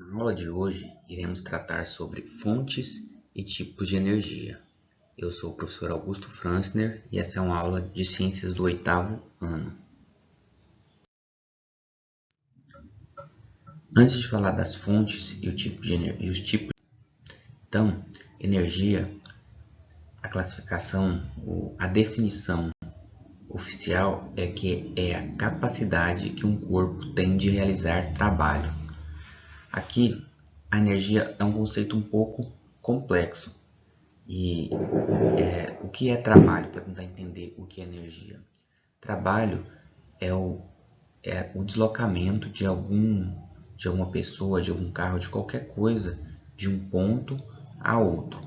Na aula de hoje, iremos tratar sobre fontes e tipos de energia. Eu sou o professor Augusto Franzner e essa é uma aula de ciências do 8º ano. Antes de falar das fontes e os tipos, então, energia, a classificação, a definição oficial é que é a capacidade que um corpo tem de realizar trabalho. Aqui, a energia é um conceito um pouco complexo. E o que é trabalho, para tentar entender o que é energia? Trabalho é o deslocamento de alguma pessoa, de algum carro, de qualquer coisa, de um ponto a outro.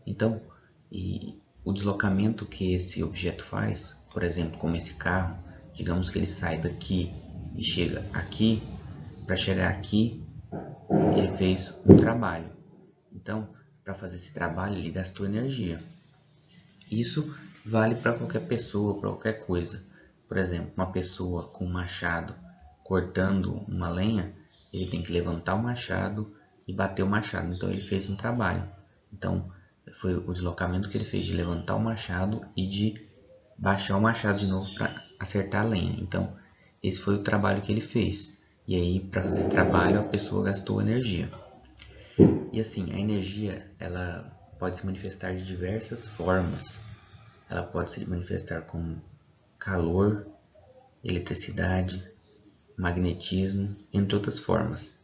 Então, o deslocamento que esse objeto faz, por exemplo, como esse carro, digamos que ele sai daqui e chega aqui, para chegar aqui, ele fez um trabalho. Então, para fazer esse trabalho, ele gastou energia. Isso vale para qualquer pessoa, para qualquer coisa. Por exemplo, uma pessoa com um machado cortando uma lenha, ele tem que levantar o machado e bater o machado. Então, ele fez um trabalho. Então, foi o deslocamento que ele fez de levantar o machado e de baixar o machado de novo para acertar a lenha. Então, esse foi o trabalho que ele fez. E aí, para fazer esse trabalho, a pessoa gastou energia. E assim, a energia ela pode se manifestar de diversas formas. Ela pode se manifestar como calor, eletricidade, magnetismo, entre outras formas.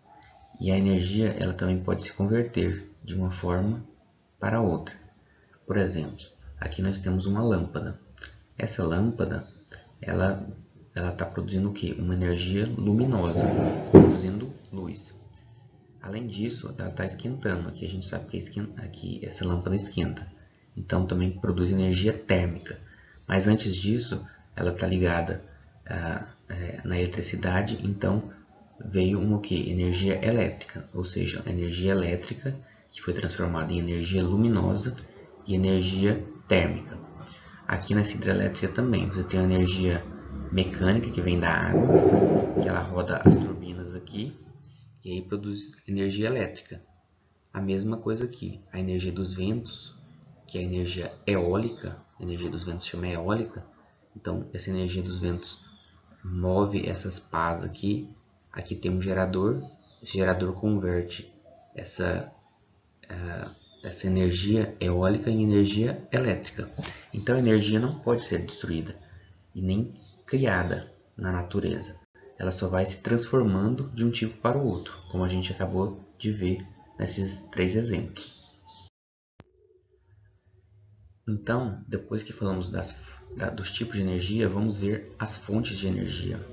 E a energia ela também pode se converter de uma forma para outra. Por exemplo, aqui nós temos uma lâmpada. Essa lâmpada ela está produzindo o quê? Uma energia luminosa, produzindo luz. Além disso, ela está esquentando. Aqui a gente sabe que aqui essa lâmpada esquenta. Então também produz energia térmica. Mas antes disso, ela está ligada na eletricidade. Então veio uma energia elétrica, ou seja, energia elétrica que foi transformada em energia luminosa e energia térmica. Aqui nessa hidrelétrica também você tem a energia mecânica que vem da água, que ela roda as turbinas aqui. E aí produz energia elétrica. A mesma coisa aqui, a energia dos ventos, que é a energia eólica, a energia dos ventos chama eólica. Então, essa energia dos ventos move essas pás aqui. Aqui tem um gerador, esse gerador converte essa energia eólica em energia elétrica. Então, a energia não pode ser destruída e nem criada na natureza. Ela só vai se transformando de um tipo para o outro, como a gente acabou de ver nesses 3 exemplos. Então, depois que falamos dos tipos de energia, vamos ver as fontes de energia.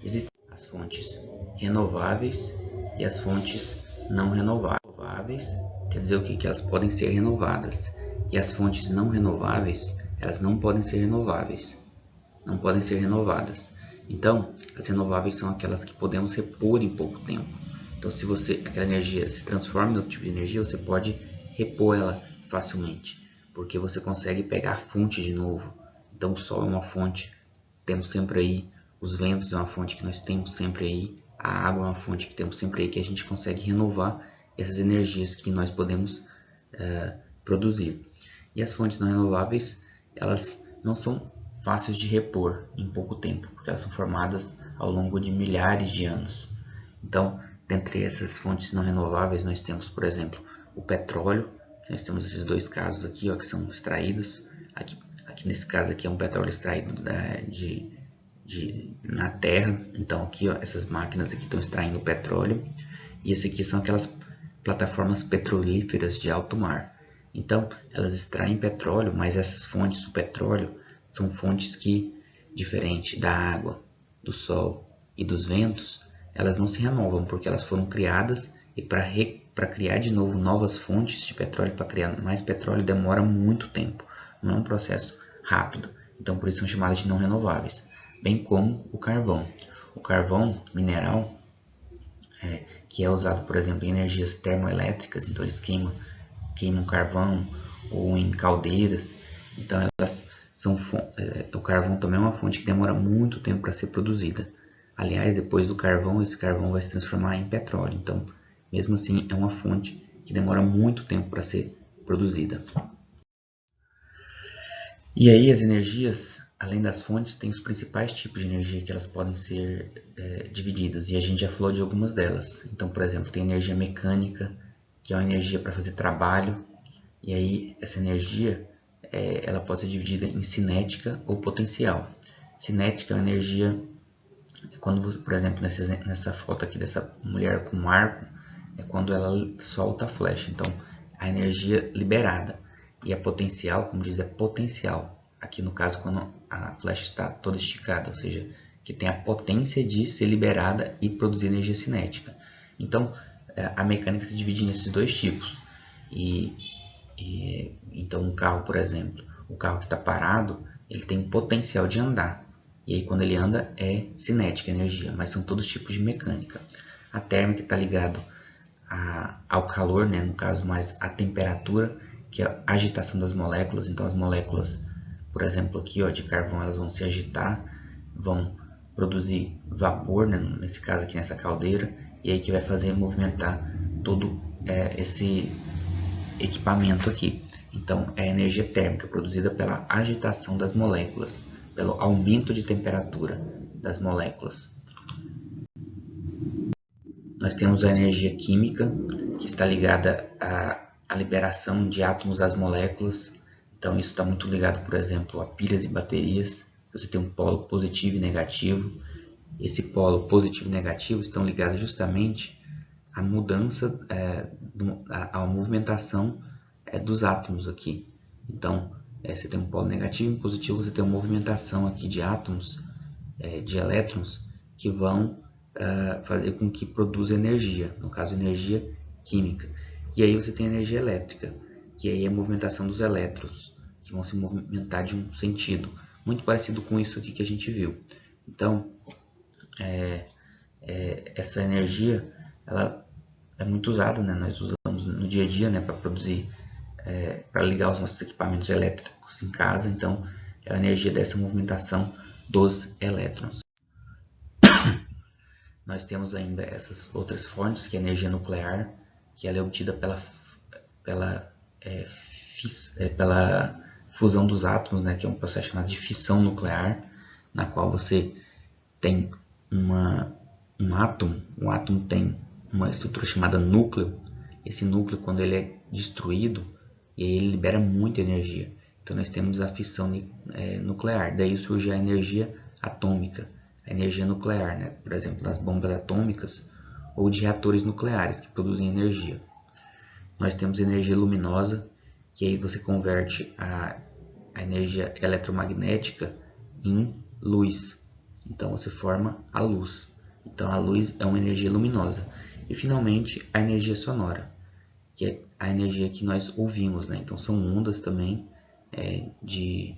Existem as fontes renováveis e as fontes não renováveis. Renováveis quer dizer o quê? Que elas podem ser renovadas. E as fontes não renováveis, elas não podem ser renováveis. Não podem ser renovadas. Então, as renováveis são aquelas que podemos repor em pouco tempo. Então, se aquela energia se transforma em outro tipo de energia, você pode repor ela facilmente, porque você consegue pegar a fonte de novo. Então, o sol é uma fonte, temos sempre aí. Os ventos é uma fonte que nós temos sempre aí. A água é uma fonte que temos sempre aí, que a gente consegue renovar essas energias que nós podemos produzir. E as fontes não renováveis, elas não são fáceis de repor em pouco tempo, porque elas são formadas ao longo de milhares de anos. Então, dentre essas fontes não renováveis, nós temos, por exemplo, o petróleo, que nós temos esses 2 casos aqui, que são extraídos. Aqui nesse caso aqui é um petróleo extraído na terra. Então, aqui essas máquinas aqui estão extraindo petróleo. E esse aqui são aquelas plataformas petrolíferas de alto mar. Então, elas extraem petróleo, mas essas fontes do petróleo são fontes que, diferente da água, do sol e dos ventos, elas não se renovam, porque elas foram criadas e para criar de novo novas fontes de petróleo, para criar mais petróleo, demora muito tempo. Não é um processo rápido. Então, por isso são chamadas de não renováveis. Bem como o carvão. O carvão mineral, que é usado, por exemplo, em energias termoelétricas, então eles queimam carvão ou em caldeiras. Então, o carvão também é uma fonte que demora muito tempo para ser produzida. Aliás, depois do carvão, esse carvão vai se transformar em petróleo. Então, mesmo assim é uma fonte que demora muito tempo para ser produzida. E aí as energias, além das fontes, tem os principais tipos de energia que elas podem ser divididas, e a gente já falou de algumas delas. Então, por exemplo, tem energia mecânica, que é uma energia para fazer trabalho, e aí essa energia ela pode ser dividida em cinética ou potencial. Cinética é uma energia, quando você, por exemplo, nessa foto aqui dessa mulher com um arco, é quando ela solta a flecha, então a energia liberada. E a potencial, como diz, é potencial. Aqui no caso, quando a flecha está toda esticada, ou seja, que tem a potência de ser liberada e produzir energia cinética. Então, a mecânica se divide nesses dois tipos. Então, um carro, por exemplo, o carro que está parado, ele tem o potencial de andar. E aí, quando ele anda, é cinética energia, mas são todos tipos de mecânica. A térmica está ligado ao calor, né? No caso, mais a temperatura, que é a agitação das moléculas. Então, as moléculas, por exemplo, aqui de carvão, elas vão se agitar, vão produzir vapor, né? Nesse caso aqui, nessa caldeira, e aí que vai fazer movimentar todo esse equipamento aqui. Então, é a energia térmica produzida pela agitação das moléculas, pelo aumento de temperatura das moléculas. Nós temos a energia química, que está ligada à liberação de átomos das moléculas. Então, isso está muito ligado, por exemplo, a pilhas e baterias. Você tem um polo positivo e negativo. Esse polo positivo e negativo estão ligados justamente à mudança, à movimentação dos átomos aqui. Então, você tem um polo negativo e positivo, você tem uma movimentação aqui de átomos, de elétrons, que vão fazer com que produza energia, no caso energia química. E aí você tem energia elétrica, que aí é a movimentação dos elétrons, que vão se movimentar de um sentido, muito parecido com isso aqui que a gente viu. Então, essa energia, ela é muito usada, né? Nós usamos no dia a dia, né, para produzir, para ligar os nossos equipamentos elétricos em casa. Então, é a energia dessa movimentação dos elétrons. Nós temos ainda essas outras fontes, que é a energia nuclear, que ela é obtida pela fusão dos átomos, né, que é um processo chamado de fissão nuclear, na qual você tem um átomo tem uma estrutura chamada núcleo. Esse núcleo, quando ele é destruído, ele libera muita energia. Então nós temos a fissão nuclear, daí surge a energia atômica, a energia nuclear, né? Por exemplo, das bombas atômicas ou de reatores nucleares que produzem energia. Nós temos energia luminosa, que aí você converte a energia eletromagnética em luz. Então você forma a luz. Então a luz é uma energia luminosa. E finalmente a energia sonora, que é a energia que nós ouvimos, né? Então são ondas também de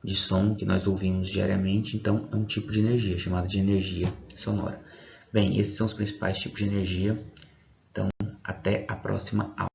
som que nós ouvimos diariamente. Então é um tipo de energia chamada de energia sonora. Bem, esses são os principais tipos de energia. Então até a próxima aula.